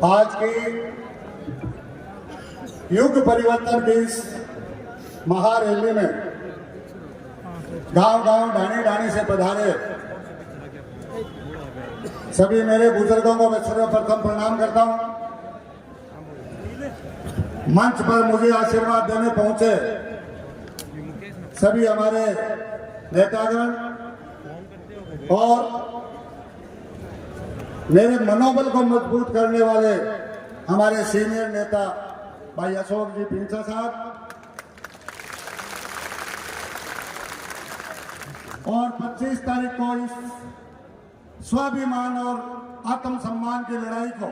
आज की युग परिवर्तन की इस महारैली में गांव-गांव ढाणी-ढाणी से पधारे सभी मेरे बुजुर्गों को मैं सर्वप्रथम प्रणाम करता हूं। मंच पर मुझे आशीर्वाद देने पहुंचे सभी हमारे नेतागण और मेरे मनोबल को मजबूत करने वाले हमारे सीनियर नेता भाई अशोक जी पिंचा साहब और 25 तारीख को इस स्वाभिमान और आत्मसम्मान की लड़ाई को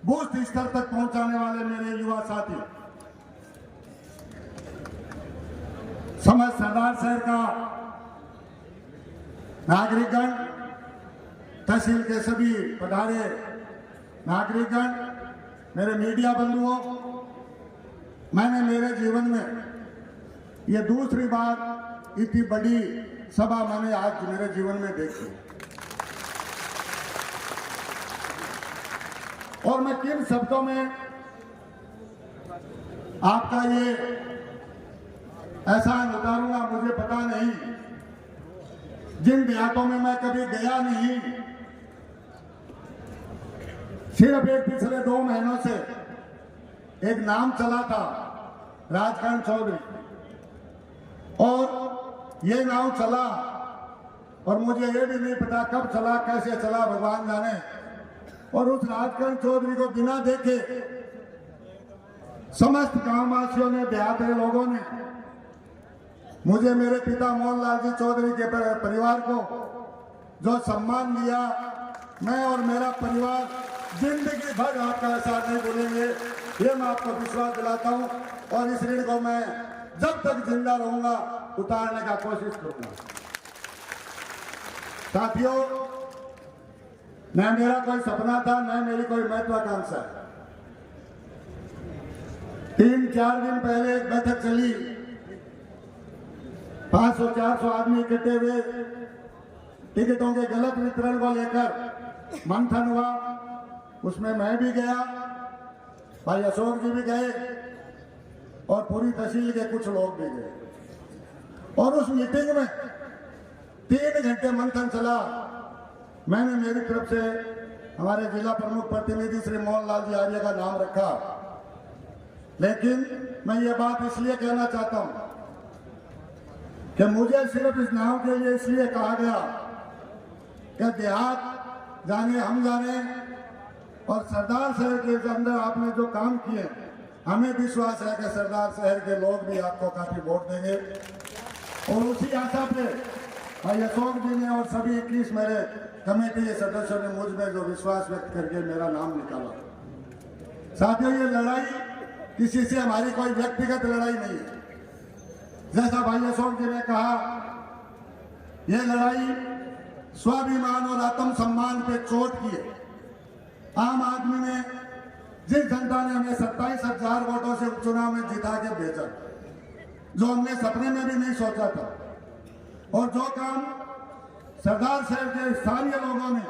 बूथ स्तर तक पहुंचाने वाले मेरे युवा साथी, समस्त सरदार शहर का नागरिकगण, तहसील के सभी पधारे नागरिकगण, मेरे मीडिया बंधुओं, मैंने मेरे जीवन में ये दूसरी बार इतनी बड़ी सभा मैंने आज मेरे जीवन में देखी और मैं किन शब्दों में आपका ये एहसान उतारूंगा मुझे पता नहीं। जिन देहातों में मैं कभी गया नहीं, सिर्फ एक पिछले 2 महीनों से एक नाम चला था राजकांत चौधरी, और ये नाम चला और मुझे ये भी नहीं पता कब चला, कैसे चला, भगवान जाने। और उस राजकांत चौधरी को बिना देखे समस्त गांववासियों ने, देहात के लोगों ने मुझे, मेरे पिता मोहनलाल जी चौधरी के परिवार को जो सम्मान दिया, मैं और मेरा परिवार जिंदगी भर आपका एहसान नहीं भूलेंगे, ये मैं आपको विश्वास दिलाता हूं। और इस ऋण को मैं जब तक जिंदा रहूंगा उतारने का कोशिश करूंगा। साथियों, न मेरा कोई सपना था, न मेरी कोई महत्वाकांक्षा है। 3-4 दिन पहले एक बैठक चली, 500-400 आदमी इकट्ठे हुए, टिकटों के गलत वितरण को लेकर मंथन हुआ। उसमें मैं भी गया, भाई अशोक जी भी गए और पूरी तहसील के कुछ लोग भी गए। और उस मीटिंग में 3 घंटे मंथन चला। मैंने मेरी तरफ से हमारे जिला प्रमुख प्रतिनिधि श्री मोहनलाल जी आर्य का नाम रखा, लेकिन मैं ये बात इसलिए कहना चाहता हूं कि मुझे सिर्फ इस नाम के लिए इसलिए कहा गया कि देहात जाने हम जाने, और सरदार शहर के अंदर आपने जो काम किए, हमें विश्वास है कि सरदार शहर के लोग भी आपको काफी वोट देंगे। और उसी आशा पे भाई अशोक जी ने और सभी 21 मेरे कमेटी के सदस्यों ने मुझ में जो विश्वास व्यक्त करके मेरा नाम निकाला। साथियों, ये लड़ाई किसी से हमारी कोई व्यक्तिगत लड़ाई नहीं है। जैसा भाई अशोक जी ने कहा, ये लड़ाई स्वाभिमान और आत्मसम्मान पे चोट की है। आम आदमी ने, जिस जनता ने हमें 27,000 वोटों से उपचुनाव में जिता के भेजा, जो हमने सपने में भी नहीं सोचा था, और जो काम सरदार शहर के स्थानीय लोगों ने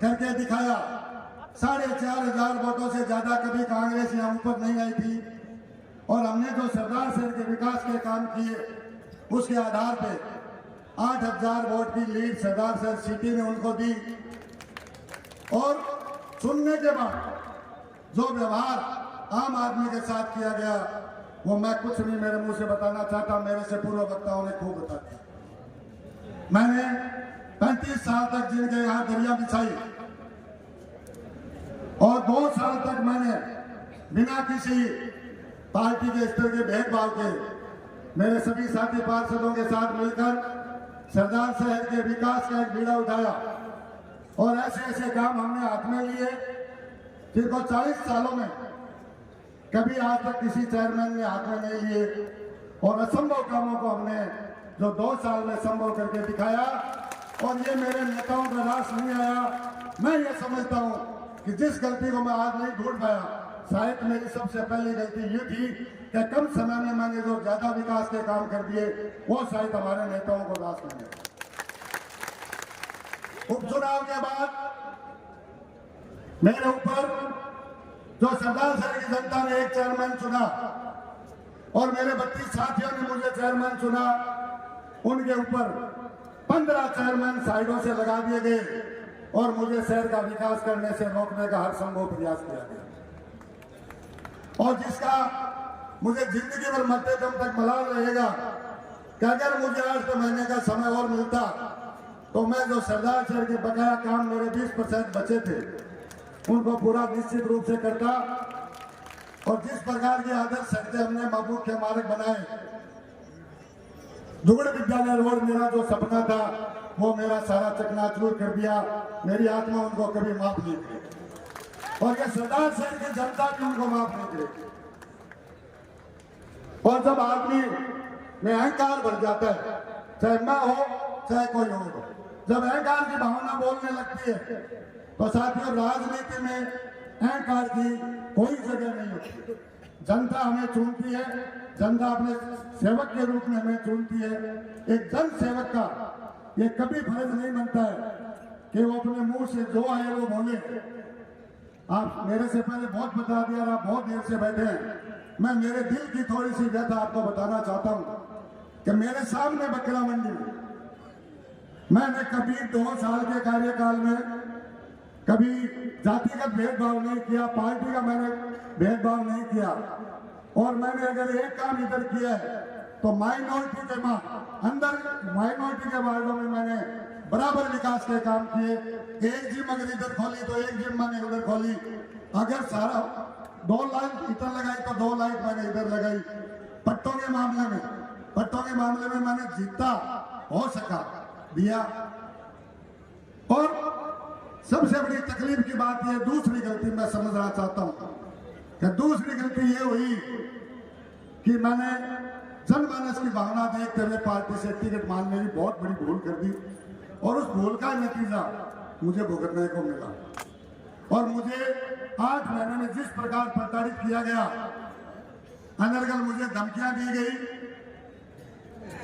करके दिखाया, 4,500 वोटों से ज्यादा कभी कांग्रेस यहाँ ऊपर नहीं आई थी। और हमने जो सरदार शहर के विकास के काम किए, उसके आधार पे 8,000 वोट की लीड सरदार शहर सिटी ने उनको दी। और सुनने के बाद जो व्यवहार आम आदमी के साथ किया गया, वो मैं कुछ नहीं मेरे मुंह से बताना चाहता, मेरे से पूर्व वक्ताओं ने खूब बता दिया। मैंने 35 साल तक जिनके यहाँ दरिया बिछाई और 2 साल तक मैंने बिना किसी पार्टी के स्तर के भेदभाव के मेरे सभी साथी पार्षदों के साथ मिलकर सरदार शहर के विकास का एक बीड़ा उठाया। और ऐसे ऐसे काम हमने हाथ में लिए जिनको 40 सालों में कभी आज तक किसी चेयरमैन ने हाथ में नहीं लिए। और असंभव कामों को हमने जो 2 साल में संभव करके दिखाया। और ये मेरे नेताओं का रास नहीं आया। मैं ये समझता हूं कि जिस गलती को मैं आज नहीं ढूंढ पाया, शायद मेरी सबसे पहली गलती ये थी कि कम समय में मैंने जो ज्यादा विकास के काम कर दिए, वो शायद हमारे नेताओं को रास नहीं आया। उपचुनाव के बाद मेरे ऊपर जो सरदार शहर की जनता ने एक चेयरमैन चुना और मेरे 32 साथियों ने मुझे चेयरमैन चुना, उनके ऊपर 15 चेयरमैन साइडों से लगा दिए गए और मुझे शहर का विकास करने से रोकने का हर संभव प्रयास किया गया। और जिसका मुझे जिंदगी भर मरते दम तक मलाल रहेगा कि अगर मुझे 8 महीने का समय और मिलता तो मैं जो सरदार शहर के बकाया काम मेरे 20% बचे थे उनको पूरा निश्चित रूप से करता। और जिस प्रकार के आदर्श सड़कें हमने महबूब के मार्ग बनाए, दुगड़ विद्यालय रोड मेरा जो सपना था वो मेरा सारा चकनाचूर कर दिया। मेरी आत्मा उनको कभी माफ नहीं करेगी और ये सरदार शहर की जनता भी उनको माफ नहीं करेगी। और जब आदमी में अहंकार बढ़ जाता है, चाहे मैं हो चाहे कोई हो, जब अहंकार की भावना बोलने लगती है तो साथियों राजनीति में अहंकार की कोई जगह नहीं होती। जनता हमें चुनती है, जनता अपने सेवक के रूप में हमें चुनती है। एक जन सेवक का ये कभी फर्ज नहीं बनता है कि वो अपने मुंह से जो आए वो बोले। आप मेरे से पहले बहुत बता दिया, आप बहुत देर से बैठे हैं। मैं मेरे दिल की थोड़ी सी व्यथा आपको बताना चाहता हूं कि मेरे सामने बकरा मंडी में मैंने कभी 2 साल के कार्यकाल में कभी जातिगत भेदभाव नहीं किया, पार्टी का मैंने भेदभाव नहीं किया। और मैंने अगर एक काम इधर किया है तो माइनॉरिटी के अंदर माइनॉरिटी के वार्डों में मैंने बराबर विकास के काम किए। एक जिम अगर इधर खोली तो एक जिम मैंने उधर खोली। अगर सारा 2 लाइट इधर लगाई तो 2 लाइट मैंने इधर लगाई। पट्टों के मामले में मैंने जितना हो सका दिया। और सबसे बड़ी तकलीफ की बात यह, दूसरी गलती मैं समझना चाहता हूं कि दूसरी गलती यह हुई कि मैंने जनमानस की भावना देखते हुए पार्टी से टिकट मांगने की बहुत बड़ी भूल कर दी और उस भूल का नतीजा मुझे भुगतने को मिला। और मुझे 8 महीने में जिस प्रकार प्रताड़ित किया गया, अनर्गल मुझे धमकियां दी गई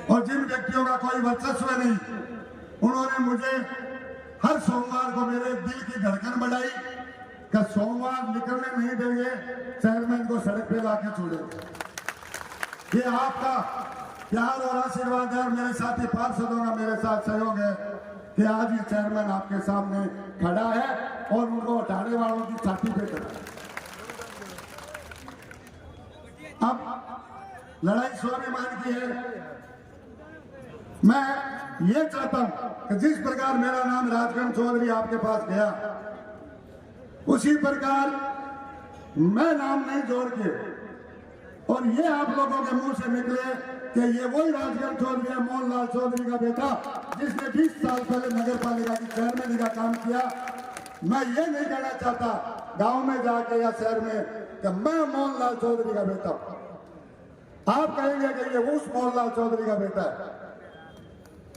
और जिन व्यक्तियों का कोई वर्चस्व नहीं, उन्होंने मुझे हर सोमवार को मेरे दिल की धड़कन बढ़ाई कि सोमवार निकलने नहीं देंगे, चेयरमैन को सड़क पे लाके छोड़ेंगे। ये आपका प्यार और आशीर्वाद है और मेरे साथी पार्षदों का मेरे साथ सहयोग है कि आज ये चेयरमैन आपके सामने खड़ा है और उनको हटाने वालों की छाती पे खड़ा है। अब लड़ाई स्वाभिमान की है। मैं ये चाहता हूं कि जिस प्रकार मेरा नाम राजकमल चौधरी आपके पास गया, उसी प्रकार मैं नाम नहीं जोड़ के और ये आप लोगों के मुंह से निकले कि ये वही राजकमल चौधरी है, मोहनलाल चौधरी का बेटा, जिसने 20 साल पहले नगर पालिका की चेयरमैन का काम किया। मैं ये नहीं कहना चाहता गांव में जाके या शहर में कि मैं मोहनलाल चौधरी का बेटा हूं। आप कहेंगे कि ये उस मोहनलाल चौधरी का बेटा है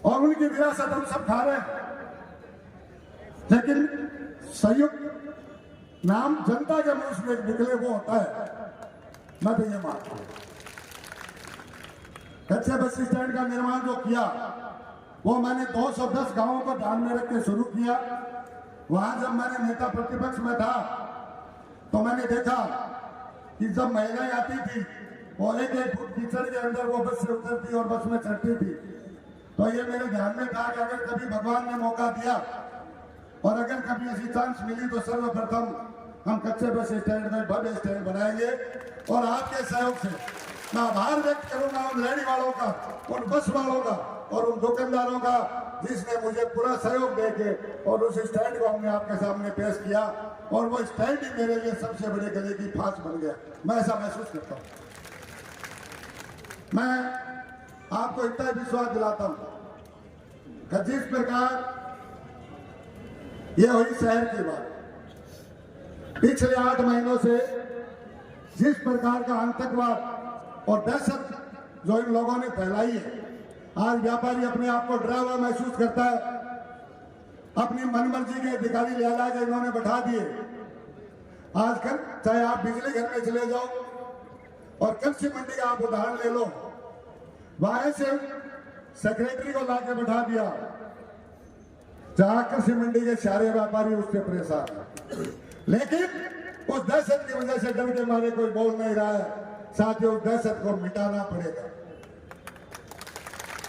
और उनकी विरासत हम सब खा रहे हैं, लेकिन संयुक्त नाम जनता के मुंह से निकले वो होता है। मैं तो ये मानता हूं कच्चे बस स्टैंड का निर्माण जो किया वो मैंने 210 गांवों को ध्यान में रख के शुरू किया। वहां जब मैंने नेता प्रतिपक्ष में था तो मैंने देखा कि जब महिलाएं आती थी और एक फुट कीचड़ के अंदर वो बस से उतरती और बस में चढ़ती थी, तो ये मेरे ध्यान में था कि अगर कभी भगवान ने मौका दिया और अगर कभी ऐसी चांस मिली तो सर्वप्रथम हम कच्चे बस स्टैंड में भव्य स्टैंड बनाएंगे। और आपके सहयोग से मैं आभार व्यक्त करूंगा उन रेहड़ी वालों का, उन बस वालों का और उन दुकानदारों का जिसने मुझे पूरा सहयोग देके और उस स्टैंड को हमने आपके सामने पेश किया और वो स्टैंड ही मेरे लिए सबसे बड़े गले की फांस बन गया। मैं ऐसा महसूस करता हूं। मैं आपको इतना विश्वास दिलाता हूं कि जिस प्रकार ये हुई शहर की बात, पिछले 8 महीनों से जिस प्रकार का आतंकवाद और दहशत जो इन लोगों ने फैलाई है, आज व्यापारी अपने आप को डरा हुआ महसूस करता है। अपनी मनमर्जी के अधिकारी ले ला के इन्होंने बैठा दिए। आजकल चाहे आप बिजली घर में चले जाओ और कृषि मंडी का आप उदाहरण ले लो, वहां से सेक्रेटरी को लाके बैठा दिया, जहां कृषि मंडी के सारे व्यापारी उससे परेशान है। लेकिन उस दहशत की वजह से डर के मारे कोई बोल नहीं रहा है। साथियों, उस दहशत को मिटाना पड़ेगा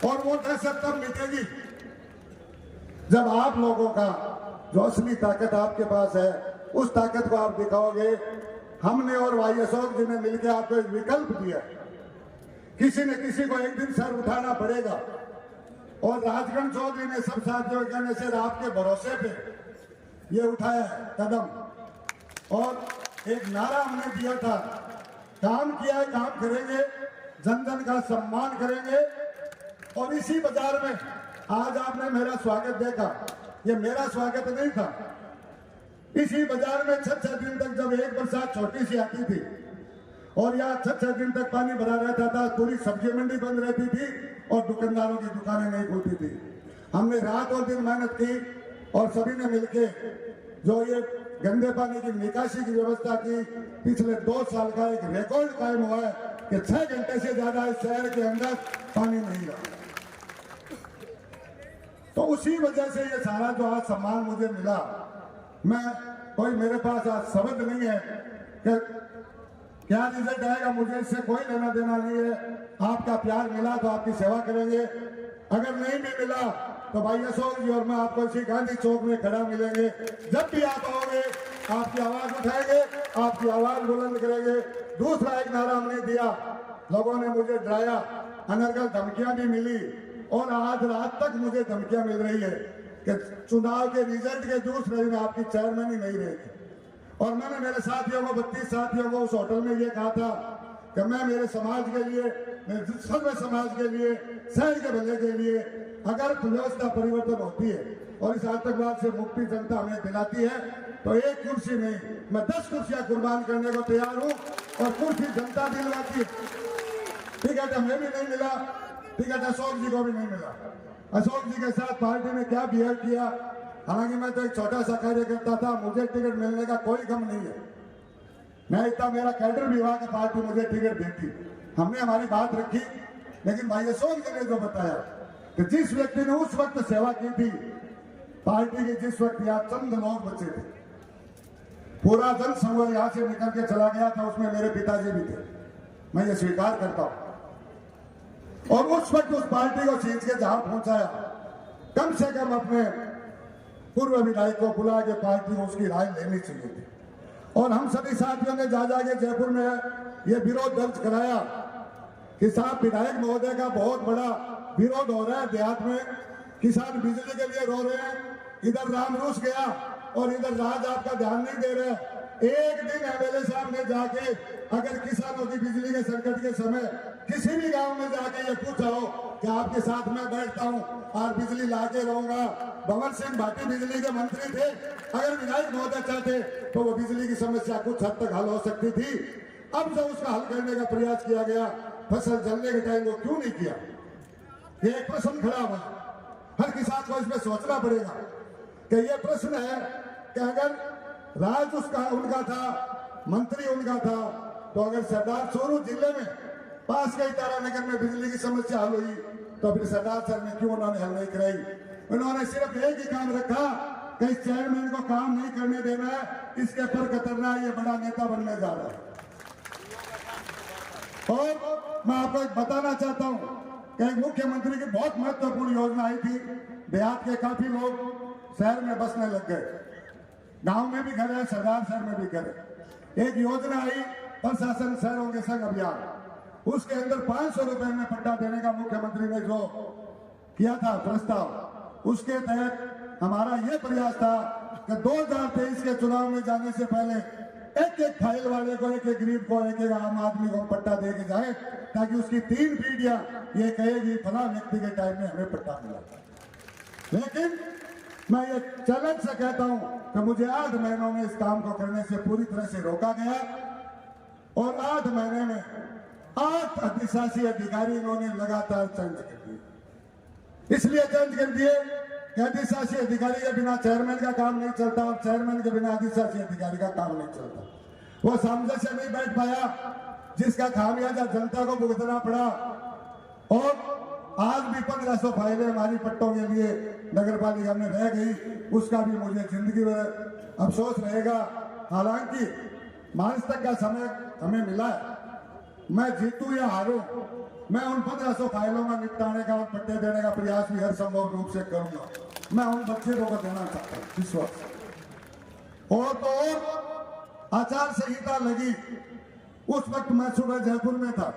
और वो दहशत तब मिटेगी जब आप लोगों का जो असली ताकत आपके पास है उस ताकत को आप दिखाओगे। हमने और भाई अशोक जी ने मिलकर आपको एक विकल्प दिया। किसी न किसी को एक दिन सर उठाना पड़ेगा और राजगढ़ चौधरी ने सब साथियों के कहने से आपके भरोसे पे ये उठाया है कदम और एक नारा हमने दिया था, काम किया है, काम करेंगे, जन जन का सम्मान करेंगे। और इसी बाजार में आज आपने मेरा स्वागत देखा, ये मेरा स्वागत नहीं था। इसी बाजार में 6-6 दिन तक जब एक बरसात छोटी सी आती थी और यहाँ 6-6 दिन तक पानी भरा रहता था, पूरी सब्जी मंडी बंद रहती थी और दुकानदारों की दुकानें नहीं खुलती थी। हमने रात और दिन मेहनत की और सभी ने मिलके जो ये गंदे पानी की निकासी की व्यवस्था की, पिछले 2 साल का एक रिकॉर्ड कायम हुआ है कि 6 घंटे से ज्यादा इस शहर के अंदर पानी नहीं रहा। तो उसी वजह से ये सारा जो आज सम्मान मुझे मिला, मैं कोई मेरे पास आज शब्द नहीं है कि क्या रिजल्ट आएगा, मुझे इससे कोई लेना देना नहीं है। आपका प्यार मिला तो आपकी सेवा करेंगे, अगर नहीं भी मिला तो भाई अशोक जी और मैं आपको इसी गांधी चौक में खड़ा मिलेंगे। जब भी आप आओगे आपकी आवाज उठाएंगे, आपकी आवाज बुलंद करेंगे। दूसरा एक नारा हमने दिया, लोगों ने मुझे डराया, अनर्गल धमकियां भी मिली और आज रात तक मुझे धमकियां मिल रही है कि चुनाव के रिजल्ट के दूसरे दिन आपकी चेयरमैन ही नहीं रहेगी। और मैंने मेरे साथियों को 32 साथियों को उस होटल में ये कहा था कि मैं मेरे समाज के लिए, मेरे सर्व समाज के लिए, शहर के भले के लिए अगर व्यवस्था परिवर्तन होती है और इस आतंकवाद से मुक्ति जनता हमें दिलाती है तो एक कुर्सी नहीं, मैं 10 कुर्सियां कुर्बान करने को तैयार हूं और कुर्सी जनता दिलवाती है। टिकट हमें भी नहीं मिला, टिकट अशोक जी को भी नहीं मिला। अशोक जी के साथ पार्टी ने क्या बिहेव किया, हालांकि मैं तो एक छोटा सा कार्यकर्ता था, मुझे टिकट मिलने का कोई गम नहीं है। मैं इतना, मेरा कैडर भी हुआ कि पार्टी मुझे टिकट देती, हमने हमारी बात रखी। लेकिन भाई अशोक जी ने जो बताया कि जिस व्यक्ति ने उस वक्त सेवा की थी पार्टी के, जिस वक्त यहाँ चंद लोग बचे थे, पूरा जन समूह यहाँ से निकल के चला गया था, उसमें मेरे पिताजी भी थे, मैं ये स्वीकार करता हूं। और उस वक्त उस पार्टी को खींच के जहां पहुंचाया, कम से कम अपने पूर्व विधायक को बुला के पार्टी को उसकी राय लेनी चाहिए थी। और हम सभी साथियों ने जा जाके जयपुर में ये विरोध दर्ज कराया कि साहब विधायक महोदय का बहुत बड़ा विरोध हो रहा है देहात में, किसान बिजली के लिए रो रहे हैं, इधर राम रूस गया और इधर राज आपका ध्यान नहीं दे रहे हैं। एक दिन एमएलए साहब ने जाके अगर किसानों की बिजली के संकट के समय किसी भी गांव में जाके ये पूछा हो कि आपके साथ मैं बैठता हूं और बिजली लाके रहूंगा। भवन सिंह भाटी बिजली के मंत्री थे, अगर विधायक महोदय चाहते तो वो बिजली की समस्या कुछ हद तक हल हो सकती थी। अब जब उसका हल करने का प्रयास किया गया, फसल जलने के टाइम वो क्यों नहीं किया, ये एक प्रश्न खड़ा हुआ। हर किसान को इसमें सोचना पड़ेगा कि ये प्रश्न है कि अगर राज उसका उनका था, मंत्री उनका था, तो अगर सरदार सोनू जिले में पास के तारानगर में बिजली की समस्या हल हुई तो फिर सरदार सर ने क्यों उन्होंने हल नहीं कराई। उन्होंने सिर्फ एक ही काम रखा कि इस चेयरमैन को काम नहीं करने देना है, इसके पर कतरना है, ये बड़ा नेता बनने जा रहा है। और मैं आपको एक बताना चाहता हूं कि एक मुख्यमंत्री की बहुत महत्वपूर्ण योजना आई थी, देहात के काफी लोग शहर में बसने लग गए, गांव में भी घर है, सरदार शहर में भी घर है। एक योजना आई प्रशासन शहरों के संग अभियान, उसके अंदर 500 रुपए में पट्टा देने का मुख्यमंत्री ने जो किया था प्रस्ताव, उसके तहत हमारा यह प्रयास था कि 2023 के चुनाव में जाने से पहले एक एक फाइल वाले को, एक एक गरीब को, एक एक आम आदमी को पट्टा दे के जाए, ताकि उसकी 3 पीढ़ियां ये कहेगी फला व्यक्ति के टाइम में हमें पट्टा मिला। लेकिन मैं ये चैलेंज से कहता हूं कि मुझे 8 महीनों में इस काम को करने से पूरी तरह से रोका गया और 8 महीने में 8 अधिशासी अधिकारी इन्होंने लगातार चेंज कर दिए। इसलिए चेंज कर दिए कि अधिशासी अधिकारी के बिना चेयरमैन का काम नहीं चलता और चेयरमैन के बिना अधिशासी अधिकारी का काम नहीं चलता। वो सामंजस्य नहीं बैठ पाया, जिसका खामियाजा जनता को भुगतना पड़ा। और आज भी 1500 फाइलें हमारी पट्टों के लिए नगर पालिका में रह गई, उसका भी मुझे जिंदगी में अफसोस रहेगा। हालांकि मार्च तक का समय हमें मिला है। मैं जीतूं या हारूं, मैं उन 1500 फाइलों में निपटाने का और पट्टे देने का प्रयास भी हर संभव रूप से करूंगा। मैं उन बच्चों को देना चाहता हूं विश्वास। और तो और आचार संहिता लगी, उस वक्त मैं सुबह जयपुर में था,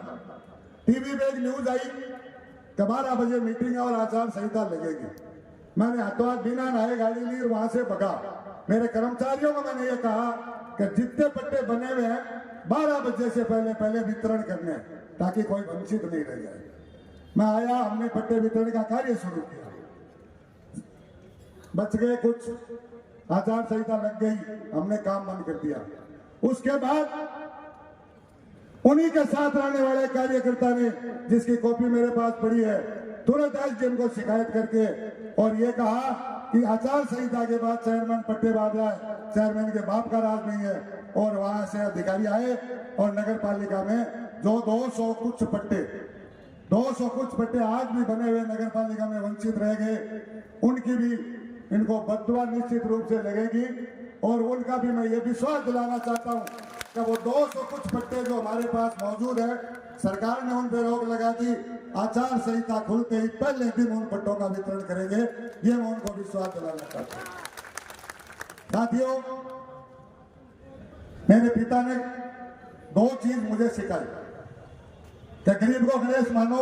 टीवी पे एक न्यूज आई कि 12 बजे मीटिंग है और आचार संहिता लगेगी। मैंने हाथों हाथ बिना नहाए गाड़ी ली और वहां से भगा। मेरे कर्मचारियों को मैंने ये कहा कि जितने पट्टे बने हुए हैं 12 बजे से पहले पहले वितरण करने हैं, ताकि कोई वंचित नहीं रह जाए। मैं आया, हमने पट्टे वितरण का कार्य शुरू किया। बच गए कुछ, आचार संहिता लग गई, हमने काम बंद कर दिया। उसके बाद उन्हीं के साथ रहने वाले कार्यकर्ता ने, जिसकी कॉपी मेरे पास पड़ी है, तुरंत एसडीएम को शिकायत करके और ये कहा कि आचार संहिता के बाद चेयरमैन पट्टे बांध रहा है, चेयरमैन के बाप का राज नहीं है। और वहां से अधिकारी आए और नगर पालिका में जो 200 कुछ पट्टे आज भी बने हुए नगर पालिका में वंचित रह गए, उनकी भी इनको बददुआ निश्चित रूप से लगेगी। और उनका भी मैं ये विश्वास दिलाना चाहता हूं कि वो 200 कुछ पट्टे जो हमारे पास मौजूद है, सरकार ने उन पर रोक लगा दी। आचार संहिता खुलते ही पहले दिन उन पट्टों का वितरण करेंगे, ये मैं उनको विश्वास दिलाना चाहता हूं। साथियों, मेरे पिता ने 2 चीज मुझे सिखाई कि गरीब को गणेश मानो,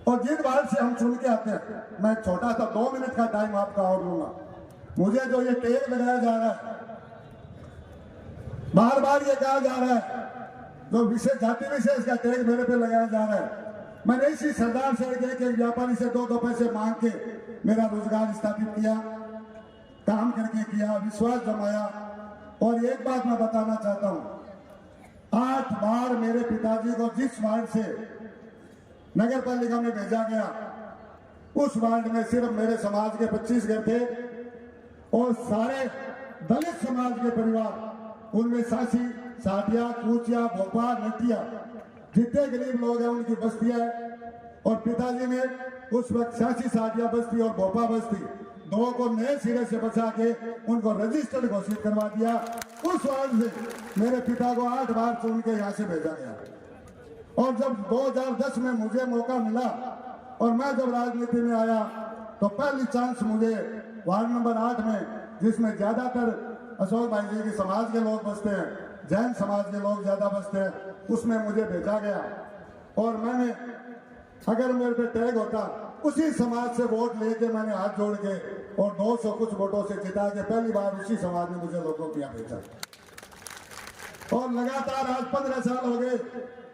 और जिन बात से हम सुन के आते हैं, मैं छोटा सा 2 मिनट का टाइम आपका और लूंगा। मुझे जो ये टैग लगाया जा रहा है, बार बार ये कहा जा रहा है, जो विशेष जाति विशेष का टैग मेरे पे लगाया जा रहा है, मैंने इसी सरदार से एक व्यापारी से 2 पैसे मांग के मेरा रोजगार स्थापित किया, काम करके किया, विश्वास जमाया। और एक बात मैं बताना चाहता हूं, 8 बार मेरे पिताजी को जिस वार्ड से नगर पालिका में भेजा गया, उस वार्ड में सिर्फ मेरे समाज के 25 घर थे और सारे दलित समाज के परिवार, उनमें सासी, साटिया, कूचिया, भोपा, नटिया, जितने गरीब लोग हैं उनकी बस्तियां है। और पिताजी ने उस वक्त सासी, साटिया बस्ती और भोपा बस्ती 2 को नए सिरे से बचा के उनको रजिस्टर्ड घोषित करवा दिया। उस वार्ड से मेरे पिता को 8 बार चुन के यहाँ से भेजा गया। और जब 2010 में मुझे मौका मिला और मैं जब राजनीति में आया, तो पहली चांस मुझे वार्ड नंबर 8 में, जिसमें ज्यादातर अशोक भाई जी के समाज के लोग बसते हैं, जैन समाज के लोग ज्यादा बसते हैं, उसमें मुझे भेजा गया। और मैंने, अगर मेरे पे टैग होता, उसी समाज से वोट लेके मैंने हाथ जोड़ के और 200 कुछ वोटों से जिता के पहली बार उसी समाज ने मुझे लोगों को यहाँ भेजा। और लगातार आज 15 साल हो गए,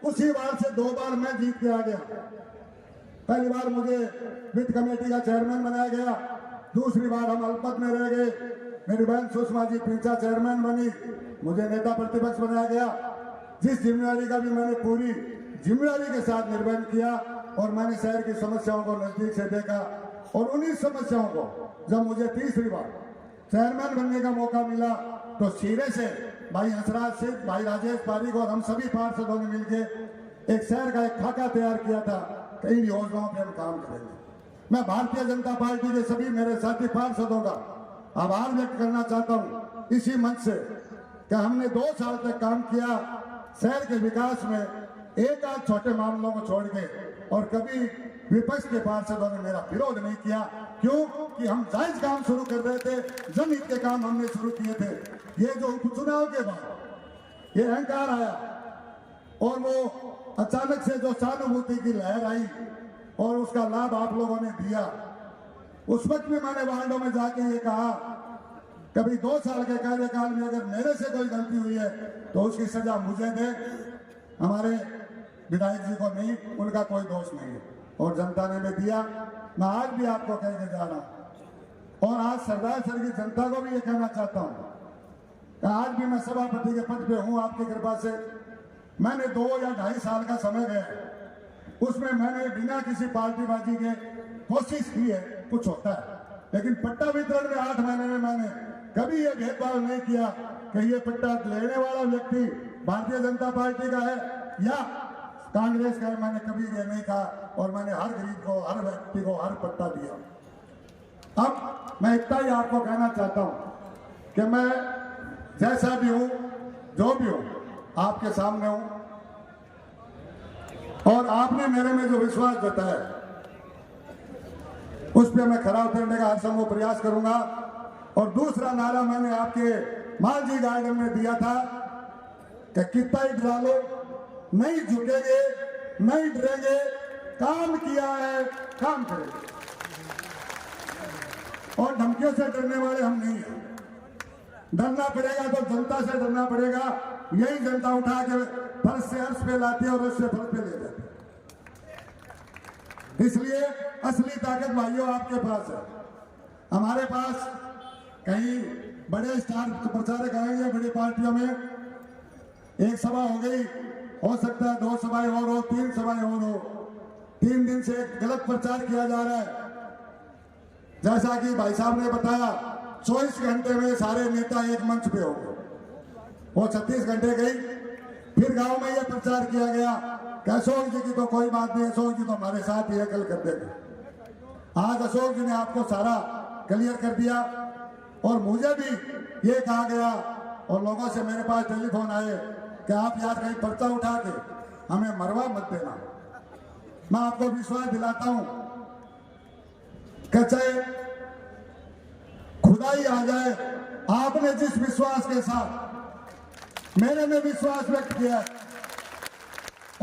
उसी वार्ड से 2 बार मैं जीत के आ गया। पहली बार मुझे वित्त कमेटी का चेयरमैन बनाया गया, दूसरी बार हम अल्पमत में रह गए, मेरी बहन सुषमा जी पिंचा चेयरमैन बनी, मुझे नेता प्रतिपक्ष बनाया गया। जिस जिम्मेदारी का भी मैंने पूरी जिम्मेदारी के साथ निर्वहन किया और मैंने शहर की समस्याओं को नजदीक से देखा। और उन्हीं समस्याओं को जब मुझे तीसरी बार चेयरमैन बनने का मौका मिला, तो सिरे से भाई हंसराज सिंह, भाई राजेश पारिक और हम सभी पार्षदों ने मिलकर एक शहर का एक खाका तैयार किया था, कई योजनाओं पर हम काम करेंगे। मैं भारतीय जनता पार्टी के सभी मेरे साथी पार्षदों का आभार व्यक्त करना चाहता हूं इसी मंच से कि हमने 2 साल तक काम किया शहर के विकास में, एक आध छोटे मामलों को छोड़ के, और कभी विपक्ष के पार्षदों ने मेरा विरोध नहीं किया। क्यों? कि हम जायज काम शुरू कर रहे थे, जनहित के काम हमने शुरू किए थे। ये जो उपचुनाव के बाद ये अहंकार आया और वो अचानक से जो सहानुभूति की लहर आई और उसका लाभ आप लोगों ने दिया, उस वक्त भी मैंने वार्डों में जाके ये कहा, कभी 2 साल के कार्यकाल में अगर मेरे से कोई गलती हुई है तो उसकी सजा मुझे दे, हमारे विधायक जी को नहीं, उनका कोई दोष नहीं है। और जनता ने भी दिया। मैं आज भी आपको कह के जा रहा हूं और आज सरदार सर की जनता को भी ये कहना चाहता हूं कि आज भी मैं सभापति के पद पे हूं आपकी कृपा से। मैंने 2 या 2.5 साल का समय गया, उसमें मैंने बिना किसी पार्टीबाजी के कोशिश की है, कुछ होता है, लेकिन पट्टा वितरण में 8 महीने में मैंने कभी ये भेदभाव नहीं किया कि ये पट्टा लेने वाला व्यक्ति भारतीय जनता पार्टी का है या कांग्रेस का है। मैंने कभी ये नहीं कहा और मैंने हर गरीब को, हर व्यक्ति को हर पट्टा दिया। अब मैं इतना ही आपको कहना चाहता हूं कि मैं जैसा भी हूं, जो भी हूं, आपके सामने हूं और आपने मेरे में जो विश्वास जताया उस पर मैं खरा उतरने का हर संभव प्रयास करूंगा। और दूसरा नारा मैंने आपके मालजी गार्डन में दिया था कि कितना ही डरा लो, नहीं झुकेंगे, नहीं डरेंगे, काम किया है, काम करेंगे और धमकियों से डरने वाले हम नहीं हैं। डरना पड़ेगा तो जनता से डरना पड़ेगा। यही जनता उठा के फर्श से अर्श पे लाती है और अर्श से फर्श पे ले जाती है। इसलिए असली ताकत भाइयों आपके पास है। हमारे पास कहीं बड़े स्टार प्रचारक आएंगे बड़ी पार्टियों में, एक सभा हो गई, हो सकता है 2 सभाएं और हो, 3 सभाएं और हो। 3 दिन से एक गलत प्रचार किया जा रहा है। जैसा कि भाई साहब ने बताया 24 घंटे में सारे नेता एक मंच पे होंगे। वो 36 घंटे गई, फिर गांव में यह प्रचार किया गया कि अशोक जी की तो कोई बात नहीं, अशोक जी तो हमारे साथ ही है, कल कर देंगे। आज अशोक जी ने आपको सारा क्लियर कर दिया और मुझे भी ये कहा गया और लोगों से मेरे पास टेलीफोन आए कि आप यार कहीं पर्चा उठा के हमें मरवा मत देना। मैं आपको विश्वास दिलाता हूं कि चाहे खुदाई आ जाए, आपने जिस विश्वास के साथ मेरे में विश्वास व्यक्त किया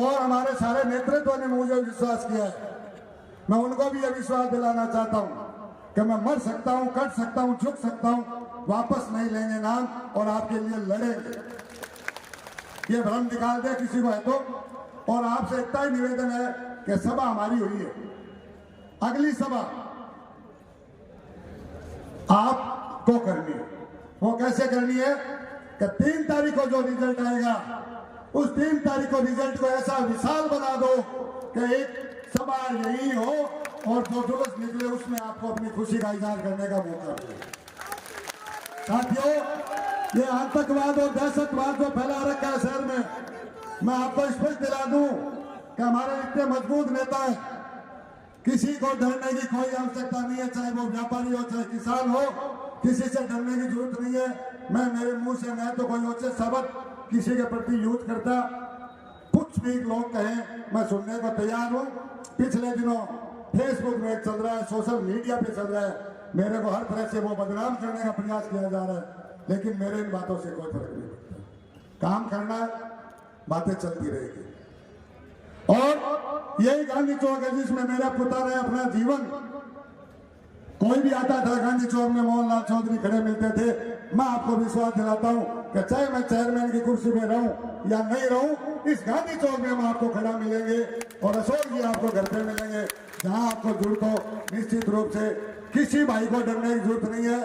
और हमारे सारे नेतृत्व ने मुझे विश्वास किया है, मैं उनको भी यह विश्वास दिलाना चाहता हूं कि मैं मर सकता हूं, कट सकता हूं, झुक सकता हूं, वापस नहीं लेंगे नाम और आपके लिए लड़ेंगे। ये भ्रम निकाल दे किसी को है तो। और आपसे इतना ही निवेदन है कि सभा हमारी हुई है, अगली सभा आपको करनी है। वो कैसे करनी है कि 3 तारीख को जो रिजल्ट आएगा उस 3 तारीख को रिजल्ट को ऐसा विशाल बना दो कि एक सभा यही हो और जो जुलूस निकले उसमें आपको अपनी खुशी का इजहार करने का मौका मिले। साथियों, ये आतंकवाद और दहशतवाद जो फैला रखा है शहर में, मैं आपको स्पष्ट दिला दूं कि हमारे इतने मजबूत नेता हैं, किसी को डरने की कोई आवश्यकता नहीं है, चाहे वो व्यापारी हो चाहे किसान हो, किसी से डरने की जरूरत नहीं है। मैं मेरे मुंह से न तो कोई उच्च शब्द किसी के प्रति यूज करता, कुछ भी लोग कहें मैं सुनने को तैयार हूं। पिछले दिनों फेसबुक में चल रहा है, सोशल मीडिया पे चल रहा है, मेरे को हर तरह से वो बदनाम करने का प्रयास किया जा रहा है, लेकिन मेरे इन बातों से कोई फर्क नहीं पड़ता। काम करना है, बातें चलती रहेगी। और यही गांधी चौक है जिसमें मेरा पुत्र ने अपना जीवन, कोई भी आता था गांधी चौक में मोहनलाल चौधरी खड़े मिलते थे। मैं आपको विश्वास दिलाता हूं कि चाहे मैं चेयरमैन की कुर्सी में रहूं या नहीं रहूं, इस गांधी चौक में हम आपको खड़ा मिलेंगे और अशोक जी आपको घर पे मिलेंगे, जहां आपको जरूरत हो। निश्चित रूप से किसी भाई को डरने की जरूरत नहीं है।